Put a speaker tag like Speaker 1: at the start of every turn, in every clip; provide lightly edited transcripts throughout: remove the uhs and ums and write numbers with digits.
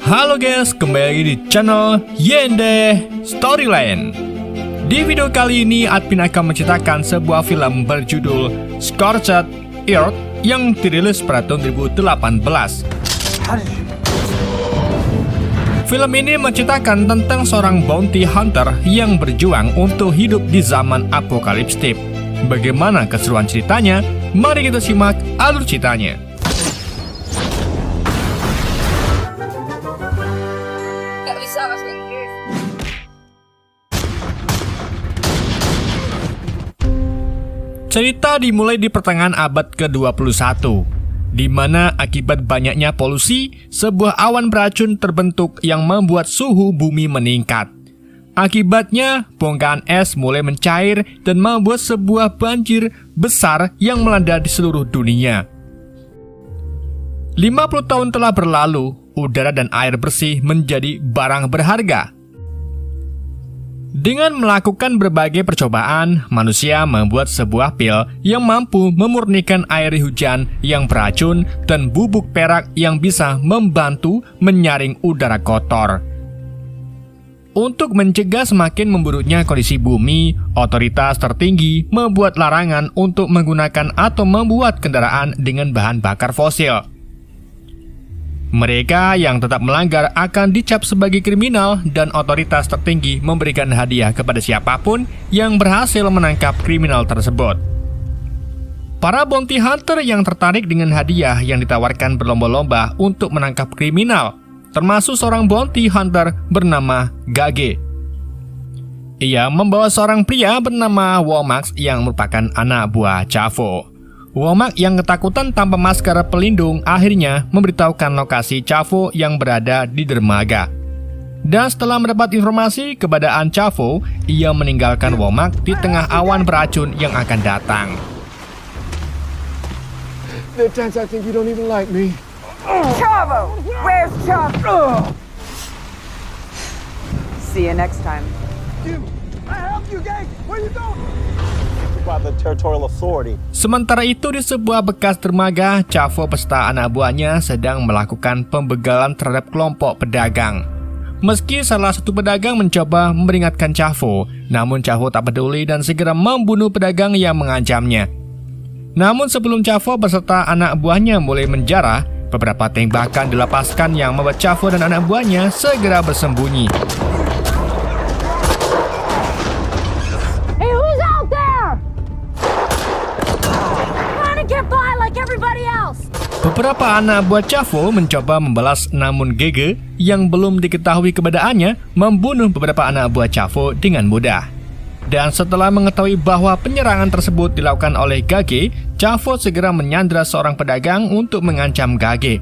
Speaker 1: Halo guys, kembali lagi di channel Yende Storyline. Di video kali ini, admin akan menceritakan sebuah film berjudul Scorched Earth yang dirilis pada tahun 2018. Film ini menceritakan tentang seorang bounty hunter yang berjuang untuk hidup di zaman apokaliptik. Bagaimana keseruan ceritanya? Mari kita simak alur ceritanya. Cerita dimulai di pertengahan abad ke-21, di mana akibat banyaknya polusi, sebuah awan beracun terbentuk yang membuat suhu bumi meningkat. Akibatnya, bongkahan es mulai mencair dan membuat sebuah banjir besar yang melanda di seluruh dunia. 50 tahun telah berlalu, udara dan air bersih menjadi barang berharga. Dengan melakukan berbagai percobaan, manusia membuat sebuah pil yang mampu memurnikan air hujan yang beracun dan bubuk perak yang bisa membantu menyaring udara kotor. Untuk mencegah semakin memburuknya kondisi bumi, otoritas tertinggi membuat larangan untuk menggunakan atau membuat kendaraan dengan bahan bakar fosil. Mereka yang tetap melanggar akan dicap sebagai kriminal dan otoritas tertinggi memberikan hadiah kepada siapapun yang berhasil menangkap kriminal tersebut. Para bounty hunter yang tertarik dengan hadiah yang ditawarkan berlomba-lomba untuk menangkap kriminal, termasuk seorang bounty hunter bernama Gage. Ia membawa seorang pria bernama Womack yang merupakan anak buah Chavo. Womack yang ketakutan tanpa masker pelindung akhirnya memberitahukan lokasi Chavo yang berada di dermaga. Dan setelah mendapat informasi keberadaan Chavo, ia meninggalkan Womack di tengah awan beracun yang akan datang.
Speaker 2: There are times I think you don't even like me.
Speaker 3: Chavo! Where's Chavo? See you next time.
Speaker 2: You! I helped you, gang! Where you going? By the territorial authority.
Speaker 1: Sementara itu di sebuah bekas dermaga, Chavo beserta anak buahnya sedang melakukan pembegalan terhadap kelompok pedagang. Meski salah satu pedagang mencoba memperingatkan Chavo, namun Chavo tak peduli dan segera membunuh pedagang yang mengancamnya. Namun sebelum Chavo beserta anak buahnya mulai menjarah, beberapa tembakan dilepaskan yang membuat Chavo dan anak buahnya segera bersembunyi. Beberapa anak buah Chavo mencoba membalas, namun Gege yang belum diketahui keberadaannya membunuh beberapa anak buah Chavo dengan mudah. Dan setelah mengetahui bahwa penyerangan tersebut dilakukan oleh Gage, Chavo segera menyandra seorang pedagang untuk mengancam Gage.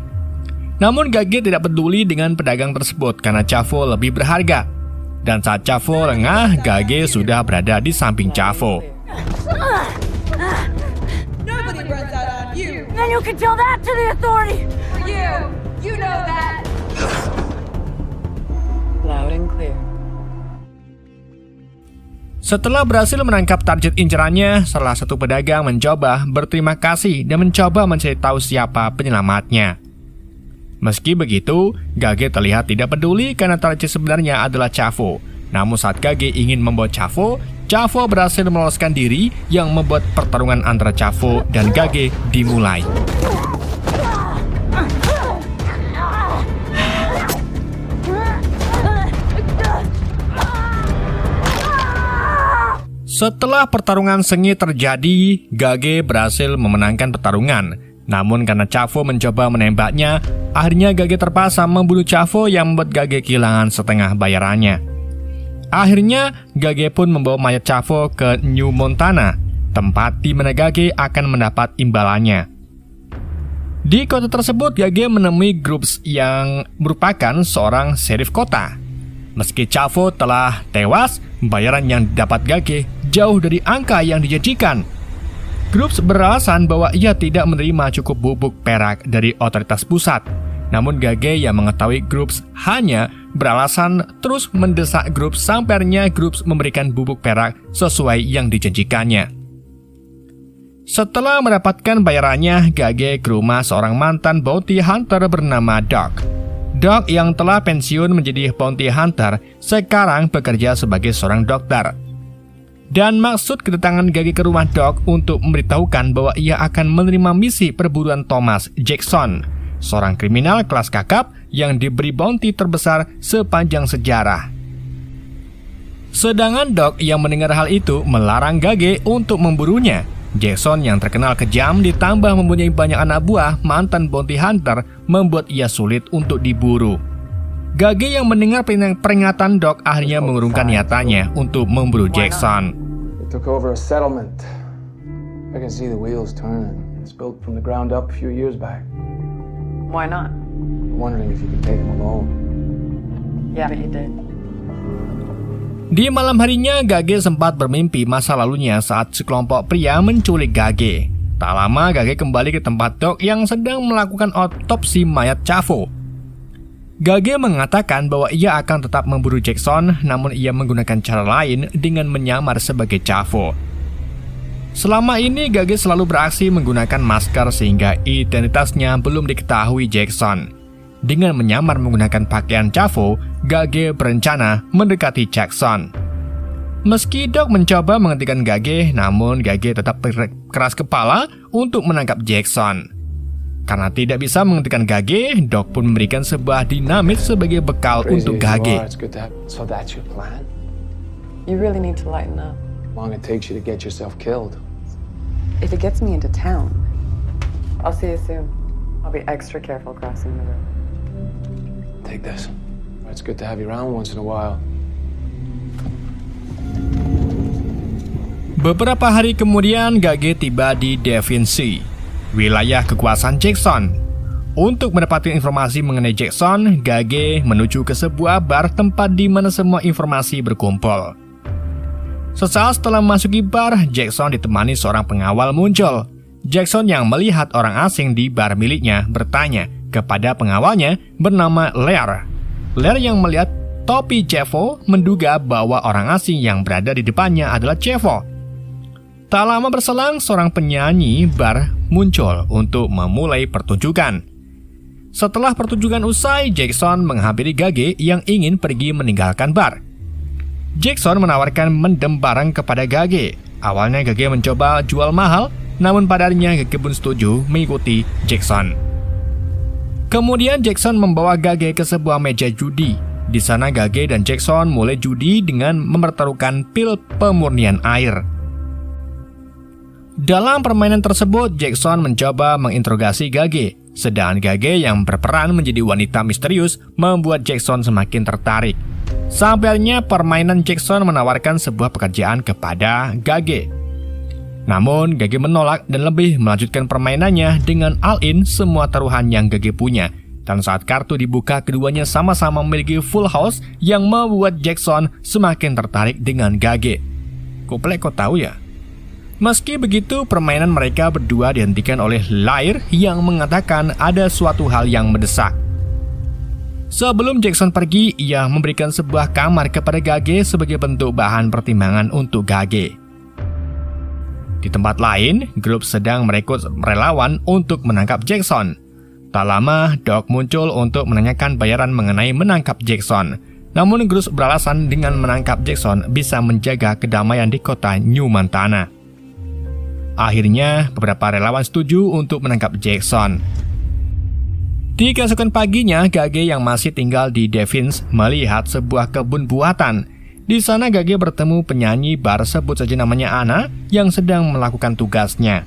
Speaker 1: Namun Gage tidak peduli dengan pedagang tersebut karena Chavo lebih berharga. Dan saat Chavo lengah, Gage sudah berada di samping Chavo.
Speaker 4: And you can tell that to the authority.
Speaker 3: You know that. Loud and clear.
Speaker 1: Setelah berhasil menangkap target incerannya, salah satu pedagang mencoba berterima kasih dan mencoba mencari tahu siapa penyelamatnya. Meski begitu, Gage terlihat tidak peduli karena target sebenarnya adalah Chavo. Namun saat Gage ingin membawa Chavo, Chavo berhasil meloloskan diri yang membuat pertarungan antara Chavo dan Gage dimulai. Setelah pertarungan sengit terjadi, Gage berhasil memenangkan pertarungan. Namun karena Chavo mencoba menembaknya, akhirnya Gage terpaksa membunuh Chavo yang membuat Gage kehilangan setengah bayarannya. Akhirnya, Gage pun membawa mayat Chavo ke New Montana, tempat di mana Gage akan mendapat imbalannya. Di kota tersebut, Gage menemui Grubbs yang merupakan seorang sheriff kota. Meski Chavo telah tewas, bayaran yang didapat Gage jauh dari angka yang dijanjikan. Grubbs beralasan bahwa ia tidak menerima cukup bubuk perak dari otoritas pusat. Namun Gage yang mengetahui Grubbs hanya beralasan terus mendesak Grubbs sampai akhirnya Grubbs memberikan bubuk perak sesuai yang dijanjikannya. Setelah mendapatkan bayarannya, Gage ke rumah seorang mantan bounty hunter bernama Doc. Doc yang telah pensiun menjadi bounty hunter sekarang bekerja sebagai seorang dokter. Dan maksud kedatangan Gage ke rumah Doc untuk memberitahukan bahwa ia akan menerima misi perburuan Thomas Jackson, seorang kriminal kelas kakap yang diberi bounty terbesar sepanjang sejarah. Sedangkan Doc yang mendengar hal itu melarang Gage untuk memburunya. Jackson yang terkenal kejam ditambah mempunyai banyak anak buah mantan bounty hunter membuat ia sulit untuk diburu. Gage yang mendengar peringatan Doc akhirnya mengurungkan niatannya untuk memburu Jackson.
Speaker 5: They took over a settlement. I can see the wheels turning. It's built from the ground up a few years back.
Speaker 3: Why not?
Speaker 5: I'm wondering if you can take them alone.
Speaker 3: Yeah, but you did.
Speaker 1: Di malam harinya, Gage sempat bermimpi masa lalunya saat sekelompok pria menculik Gage. Tak lama, Gage kembali ke tempat Doc yang sedang melakukan otopsi mayat Chavo. Gage mengatakan bahwa ia akan tetap memburu Jackson, namun ia menggunakan cara lain dengan menyamar sebagai Chavo. Selama ini, Gage selalu beraksi menggunakan masker sehingga identitasnya belum diketahui Jackson. Dengan menyamar menggunakan pakaian Chavo, Gage berencana mendekati Jackson. Meski Doc mencoba menghentikan Gage, namun Gage tetap keras kepala untuk menangkap Jackson. Karena tidak bisa menghentikan Gage, Doc pun memberikan sebuah dinamit sebagai bekal untuk Gage.
Speaker 5: So that's your plan?
Speaker 3: You really need to lighten up.
Speaker 5: How long it takes you to get yourself killed?
Speaker 3: If it gets me into town, I'll see you soon. I'll be extra careful crossing the road.
Speaker 5: Take this. It's good to have you around once in a while.
Speaker 1: Beberapa hari kemudian, Gage tiba di Devon Sea, wilayah kekuasaan Jackson. Untuk mendapatkan informasi mengenai Jackson, Gage menuju ke sebuah bar tempat di mana semua informasi berkumpul. Sesaat setelah memasuki bar, Jackson ditemani seorang pengawal muncul. Jackson yang melihat orang asing di bar miliknya bertanya kepada pengawalnya bernama Lair. Lair yang melihat topi Chavo menduga bahwa orang asing yang berada di depannya adalah Chavo. Tak lama berselang, seorang penyanyi bar muncul untuk memulai pertunjukan. Setelah pertunjukan usai, Jackson menghampiri Gage yang ingin pergi meninggalkan bar. Jackson menawarkan mendem barang kepada Gage. Awalnya Gage mencoba jual mahal, namun pada akhirnya Gage pun setuju mengikuti Jackson. Kemudian Jackson membawa Gage ke sebuah meja judi. Di sana Gage dan Jackson mulai judi dengan mempertaruhkan pil pemurnian air. Dalam permainan tersebut, Jackson mencoba menginterogasi Gage, sedangkan Gage yang berperan menjadi wanita misterius membuat Jackson semakin tertarik. Sampai akhirnya permainan Jackson menawarkan sebuah pekerjaan kepada Gage. Namun, Gage menolak dan lebih melanjutkan permainannya dengan all-in semua taruhan yang Gage punya. Dan saat kartu dibuka, keduanya sama-sama memiliki full house yang membuat Jackson semakin tertarik dengan Gage. Koplek, kau tahu ya? Meski begitu, permainan mereka berdua dihentikan oleh Lair yang mengatakan ada suatu hal yang mendesak. Sebelum Jackson pergi, ia memberikan sebuah kamar kepada Gage sebagai bentuk bahan pertimbangan untuk Gage. Di tempat lain, grup sedang merekrut relawan untuk menangkap Jackson. Tak lama, Doc muncul untuk menanyakan bayaran mengenai menangkap Jackson. Namun grup beralasan dengan menangkap Jackson bisa menjaga kedamaian di kota New Montana. Akhirnya, beberapa relawan setuju untuk menangkap Jackson. Di keesokan paginya, Gage yang masih tinggal di Devins melihat sebuah kebun buatan. Di sana Gage bertemu penyanyi bar sebut saja namanya Anna yang sedang melakukan tugasnya.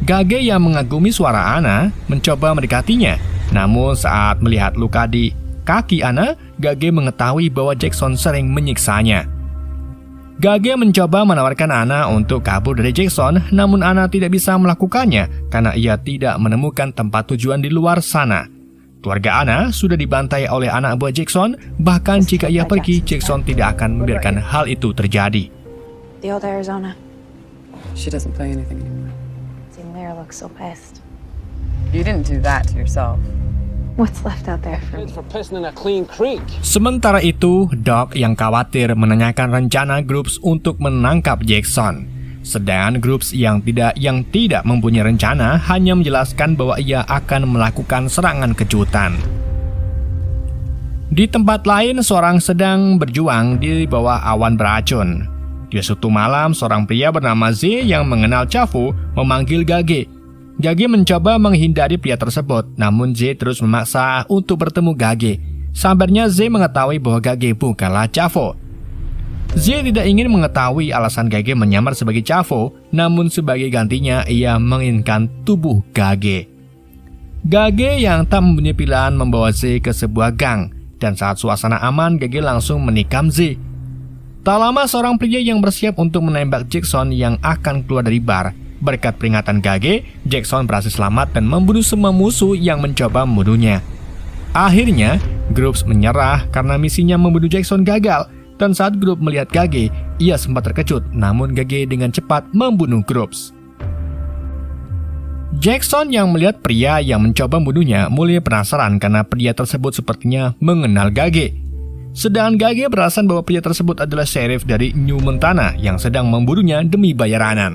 Speaker 1: Gage yang mengagumi suara Anna mencoba mendekatinya. Namun saat melihat luka di kaki Anna, Gage mengetahui bahwa Jackson sering menyiksanya. Gage mencoba menawarkan Anna untuk kabur dari Jackson, namun Anna tidak bisa melakukannya karena ia tidak menemukan tempat tujuan di luar sana. Keluarga Anna sudah dibantai oleh anak buah Jackson, bahkan jika ia pergi, Jackson tidak akan membiarkan hal itu terjadi.
Speaker 4: The old Arizona.
Speaker 3: She doesn't play anything anymore.
Speaker 4: See, Lair looks so pissed.
Speaker 3: You didn't do that to yourself.
Speaker 4: What's left out there for me?
Speaker 5: It's for pissing in a clean creek.
Speaker 1: Sementara itu, Doc yang khawatir menanyakan rencana Groups untuk menangkap Jackson. Sedangkan Groups yang tidak mempunyai rencana hanya menjelaskan bahwa ia akan melakukan serangan kejutan. Di tempat lain, seorang sedang berjuang di bawah awan beracun. Di suatu malam, seorang pria bernama Z yang mengenal Chavo memanggil Gage. Gage mencoba menghindari pria tersebut, namun Z terus memaksa untuk bertemu Gage. Sabarnya Z mengetahui bahwa Gage bukanlah Chavo. Z tidak ingin mengetahui alasan Gage menyamar sebagai Chavo, namun sebagai gantinya ia menginginkan tubuh Gage. Gage yang tak mempunyai pilihan membawa Z ke sebuah gang, dan saat suasana aman, Gage langsung menikam Z. Tak lama seorang pria yang bersiap untuk menembak Jackson yang akan keluar dari bar. Berkat peringatan Gage, Jackson berhasil selamat dan membunuh semua musuh yang mencoba membunuhnya. Akhirnya, Groves menyerah karena misinya membunuh Jackson gagal. Dan saat Groves melihat Gage, ia sempat terkejut, namun Gage dengan cepat membunuh Groves. Jackson yang melihat pria yang mencoba membunuhnya mulai penasaran karena pria tersebut sepertinya mengenal Gage. Sedangkan Gage beralasan bahwa pria tersebut adalah sheriff dari New Montana yang sedang memburunya demi bayaran.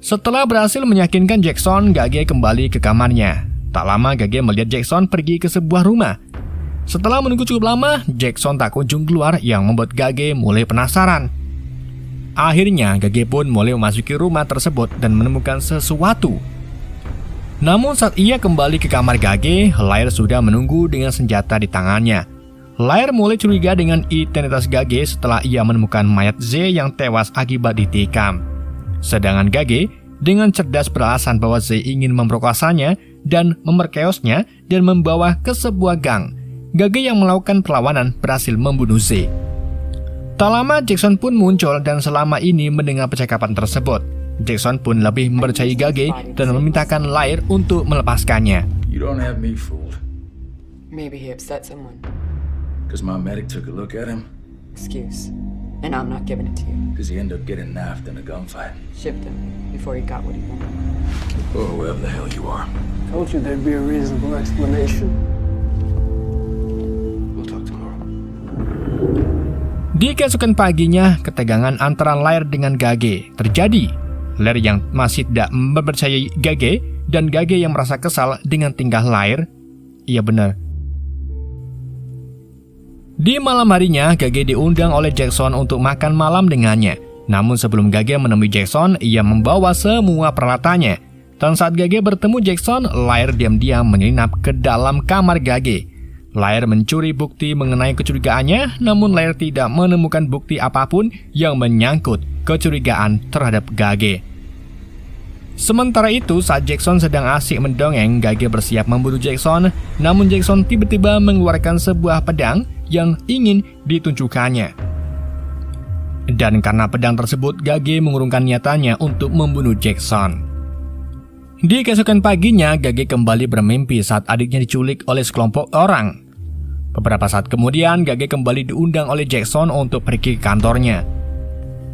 Speaker 1: Setelah berhasil meyakinkan Jackson, Gage kembali ke kamarnya. Tak lama Gage melihat Jackson pergi ke sebuah rumah. Setelah menunggu cukup lama, Jackson tak kunjung keluar yang membuat Gage mulai penasaran. Akhirnya Gage pun mulai memasuki rumah tersebut dan menemukan sesuatu. Namun saat ia kembali ke kamar Gage, Lair sudah menunggu dengan senjata di tangannya. Lair mulai curiga dengan identitas Gage setelah ia menemukan mayat Z yang tewas akibat ditikam. Sedangkan Gage dengan cerdas beralasan bahwa Z ingin memperkosanya dan memerkeosnya dan membawa ke sebuah gang. Gage yang melakukan perlawanan berhasil membunuh Z. Tak lama Jackson pun muncul dan selama ini mendengar percakapan tersebut. Jackson pun lebih mempercayai Gage dan memintakan Lair untuk melepaskannya.
Speaker 6: You don't have me fooled.
Speaker 3: Maybe he upset someone.
Speaker 6: Because my medic took a look at him.
Speaker 3: Excuse. And I'm not giving it to you.
Speaker 6: Because he ended up getting naffed in a gunfight.
Speaker 3: Shipped him before he got what he wanted.
Speaker 6: Or whoever the hell you are.
Speaker 5: Told you there'd be a reasonable explanation.
Speaker 6: We'll talk tomorrow.
Speaker 1: Di keesokan paginya, ketegangan antara Lair dengan Gage terjadi. Lair yang masih tidak mempercayai Gage dan Gage yang merasa kesal dengan tingkah Lair. Iya benar. Di malam harinya, Gage diundang oleh Jackson untuk makan malam dengannya. Namun sebelum Gage menemui Jackson, ia membawa semua peralatannya. Dan saat Gage bertemu Jackson, Lair diam-diam menyelinap ke dalam kamar Gage. Lair mencuri bukti mengenai kecurigaannya, namun Lair tidak menemukan bukti apapun yang menyangkut kecurigaan terhadap Gage. Sementara itu, saat Jackson sedang asik mendongeng, Gage bersiap membunuh Jackson, namun Jackson tiba-tiba mengeluarkan sebuah pedang yang ingin ditunjukkannya. Dan karena pedang tersebut, Gage mengurungkan niatannya untuk membunuh Jackson. Di keesokan paginya, Gage kembali bermimpi saat adiknya diculik oleh sekelompok orang. Beberapa saat kemudian, Gage kembali diundang oleh Jackson untuk pergi ke kantornya.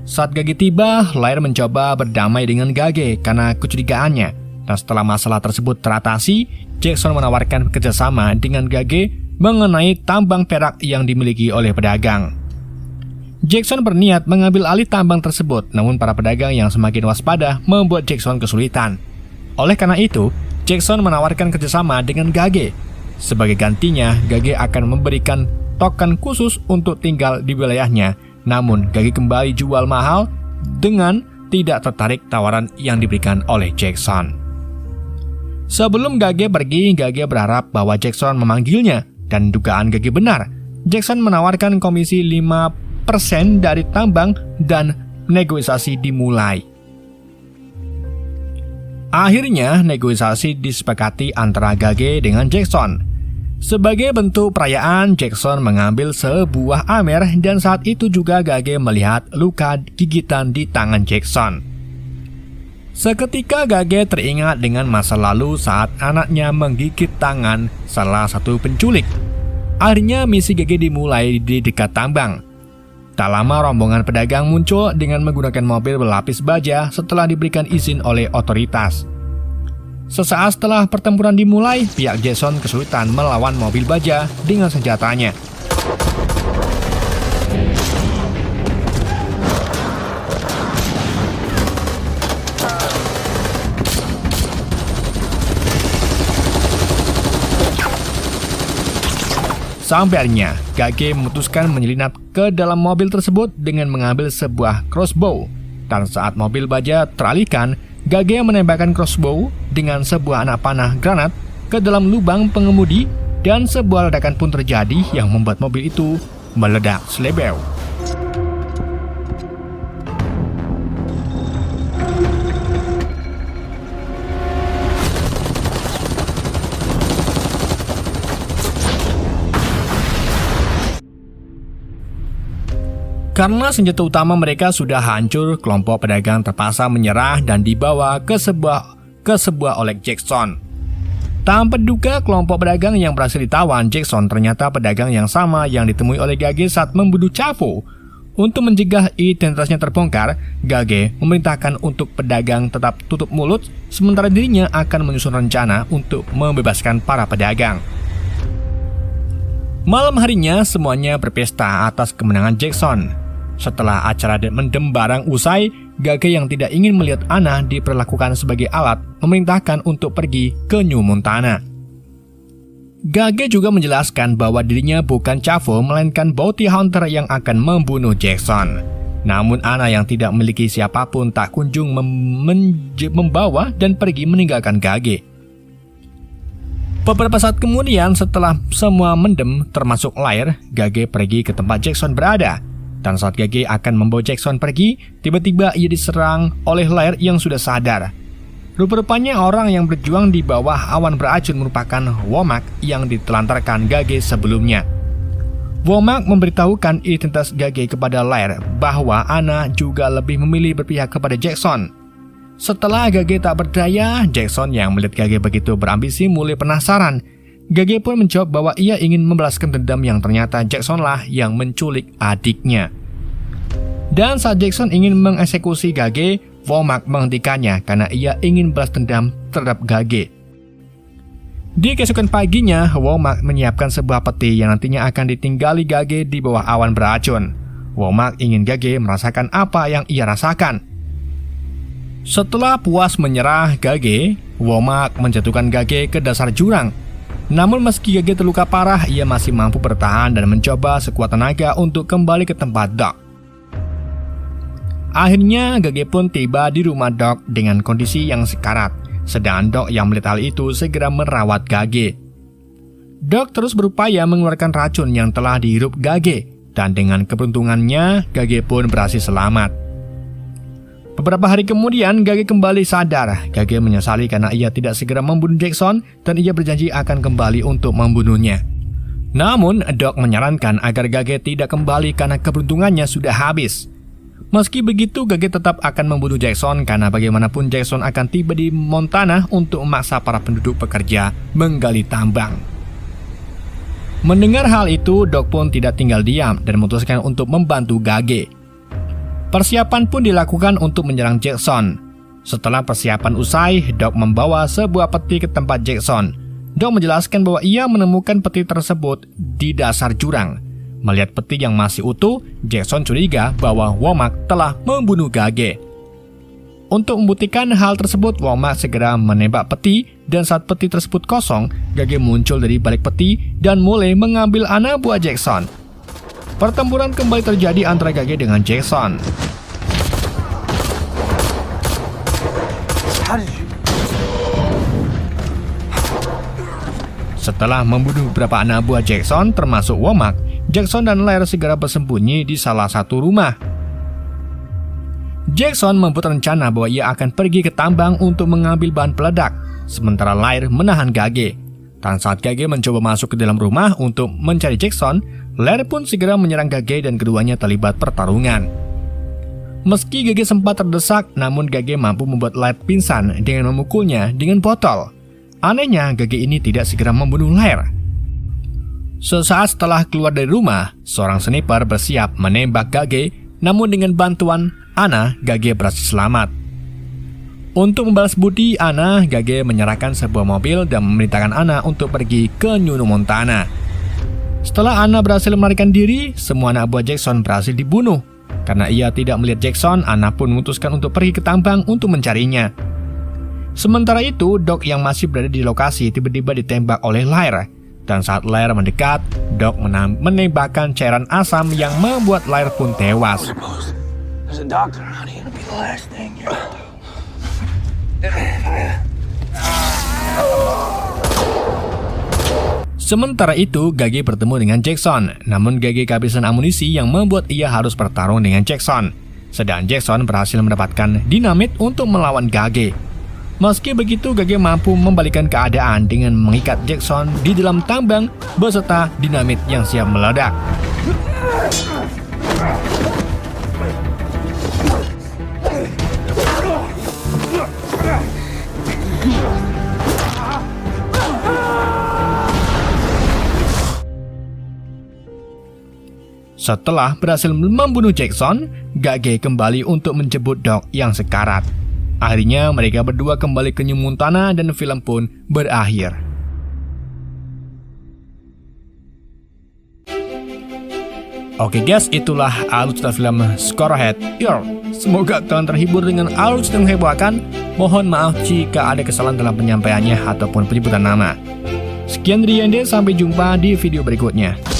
Speaker 1: Saat Gage tiba, Lair mencoba berdamai dengan Gage karena kecurigaannya. Dan setelah masalah tersebut teratasi, Jackson menawarkan kerjasama dengan Gage mengenai tambang perak yang dimiliki oleh pedagang. Jackson berniat mengambil alih tambang tersebut, namun para pedagang yang semakin waspada membuat Jackson kesulitan. Oleh karena itu, Jackson menawarkan kerjasama dengan Gage. Sebagai gantinya, Gage akan memberikan token khusus untuk tinggal di wilayahnya. Namun, Gage kembali jual mahal dengan tidak tertarik tawaran yang diberikan oleh Jackson. Sebelum Gage pergi, Gage berharap bahwa Jackson memanggilnya. Dan dugaan Gage benar. Jackson menawarkan komisi 5% dari tambang dan negosiasi dimulai. Akhirnya, negosiasi disepakati antara Gage dengan Jackson. Sebagai bentuk perayaan, Jackson mengambil sebuah amer dan saat itu juga Gage melihat luka gigitan di tangan Jackson. Seketika Gage teringat dengan masa lalu saat anaknya menggigit tangan salah satu penculik. Akhirnya misi Gage dimulai di dekat tambang. Tak lama rombongan pedagang muncul dengan menggunakan mobil berlapis baja setelah diberikan izin oleh otoritas. Sesaat setelah pertempuran dimulai, pihak Jackson kesulitan melawan mobil baja dengan senjatanya. Sampai akhirnya, Gage memutuskan menyelinap ke dalam mobil tersebut dengan mengambil sebuah crossbow. Dan saat mobil baja teralihkan, Gage menembakkan crossbow dengan sebuah anak panah granat ke dalam lubang pengemudi dan sebuah ledakan pun terjadi yang membuat mobil itu meledak selebeu. Karena senjata utama mereka sudah hancur, kelompok pedagang terpaksa menyerah dan dibawa ke sebuah oleh Jackson. Tanpa duga, kelompok pedagang yang berhasil ditawan Jackson ternyata pedagang yang sama yang ditemui oleh Gage saat membunuh Chavo. Untuk mencegah identitasnya terbongkar, Gage memerintahkan untuk pedagang tetap tutup mulut, sementara dirinya akan menyusun rencana untuk membebaskan para pedagang. Malam harinya, semuanya berpesta atas kemenangan Jackson. Setelah acara mendem barang usai, Gage yang tidak ingin melihat Anna diperlakukan sebagai alat memerintahkan untuk pergi ke New Montana. Gage juga menjelaskan bahwa dirinya bukan Chavo melainkan bounty hunter yang akan membunuh Jackson. Namun Anna yang tidak memiliki siapapun tak kunjung membawa dan pergi meninggalkan Gage. Beberapa saat kemudian setelah semua mendem termasuk Lair, Gage pergi ke tempat Jackson berada. Dan saat Gage akan membawa Jackson pergi, tiba-tiba ia diserang oleh Lair yang sudah sadar. Rupa-rupanya orang yang berjuang di bawah awan beracun merupakan Womack yang ditelantarkan Gage sebelumnya. Womack memberitahukan identitas Gage kepada Lair bahwa Anna juga lebih memilih berpihak kepada Jackson. Setelah Gage tak berdaya, Jackson yang melihat Gage begitu berambisi mulai penasaran. Gage pun menjawab bahwa ia ingin membalaskan dendam yang ternyata Jacksonlah yang menculik adiknya. Dan saat Jackson ingin mengeksekusi Gage, Womack menghentikannya karena ia ingin balas dendam terhadap Gage. Di keesokan paginya, Womack menyiapkan sebuah peti yang nantinya akan ditinggali Gage di bawah awan beracun. Womack ingin Gage merasakan apa yang ia rasakan. Setelah puas menyerah Gage, Womack menjatuhkan Gage ke dasar jurang. Namun meski Gage terluka parah, ia masih mampu bertahan dan mencoba sekuat tenaga untuk kembali ke tempat Doc. Akhirnya Gage pun tiba di rumah Doc dengan kondisi yang sekarat. Sedangkan Doc yang melihat hal itu segera merawat Gage. Doc terus berupaya mengeluarkan racun yang telah dihirup Gage, dan dengan keberuntungannya Gage pun berhasil selamat. Beberapa hari kemudian, Gage kembali sadar. Gage menyesali karena ia tidak segera membunuh Jackson dan ia berjanji akan kembali untuk membunuhnya. Namun, Doc menyarankan agar Gage tidak kembali karena keberuntungannya sudah habis. Meski begitu, Gage tetap akan membunuh Jackson karena bagaimanapun Jackson akan tiba di Montana untuk memaksa para penduduk pekerja menggali tambang. Mendengar hal itu, Doc pun tidak tinggal diam dan memutuskan untuk membantu Gage. Persiapan pun dilakukan untuk menyerang Jackson. Setelah persiapan usai, Doc membawa sebuah peti ke tempat Jackson. Doc menjelaskan bahwa ia menemukan peti tersebut di dasar jurang. Melihat peti yang masih utuh, Jackson curiga bahwa Womack telah membunuh Gage. Untuk membuktikan hal tersebut, Womack segera menembak peti dan saat peti tersebut kosong, Gage muncul dari balik peti dan mulai mengambil anak buah Jackson. Pertempuran kembali terjadi antara Gage dengan Jackson. Setelah membunuh beberapa anak buah Jackson termasuk Womack, Jackson dan Lair segera bersembunyi di salah satu rumah. Jackson membuat rencana bahwa ia akan pergi ke tambang untuk mengambil bahan peledak, sementara Lair menahan Gage. Dan saat Gage mencoba masuk ke dalam rumah untuk mencari Jackson, Lair pun segera menyerang Gage dan keduanya terlibat pertarungan. Meski Gage sempat terdesak, namun Gage mampu membuat Lair pingsan dengan memukulnya dengan botol. Anehnya, Gage ini tidak segera membunuh Lair. Sesaat setelah keluar dari rumah, seorang sniper bersiap menembak Gage, namun dengan bantuan Anna, Gage berhasil selamat. Untuk membalas budi Anna, Gage menyerahkan sebuah mobil dan memerintahkan Anna untuk pergi ke New Montana. Setelah Anna berhasil melarikan diri, semua anak buah Jackson berhasil dibunuh. Karena ia tidak melihat Jackson, Anna pun memutuskan untuk pergi ke tambang untuk mencarinya. Sementara itu, Doc yang masih berada di lokasi tiba-tiba ditembak oleh Lair. Dan saat Lair mendekat, Doc menembakkan cairan asam yang membuat Lair pun tewas.
Speaker 5: There's a doctor around here.
Speaker 6: It'll be the last thing you're gonna do.
Speaker 1: Sementara itu, Gage bertemu dengan Jackson. Namun Gage kehabisan amunisi yang membuat ia harus bertarung dengan Jackson. Sedang Jackson berhasil mendapatkan dinamit untuk melawan Gage. Meski begitu, Gage mampu membalikkan keadaan dengan mengikat Jackson di dalam tambang beserta dinamit yang siap meledak. Setelah berhasil membunuh Jackson, Gage kembali untuk menjemput Doc yang sekarat. Akhirnya mereka berdua kembali ke New Montana dan film pun berakhir. Oke guys, itulah alur cerita film Scarhead Earl. Semoga kalian terhibur dengan alur cerita yang menghebohkan. Mohon maaf jika ada kesalahan dalam penyampaiannya ataupun penyebutan nama. Sekian dari Yende, sampai jumpa di video berikutnya.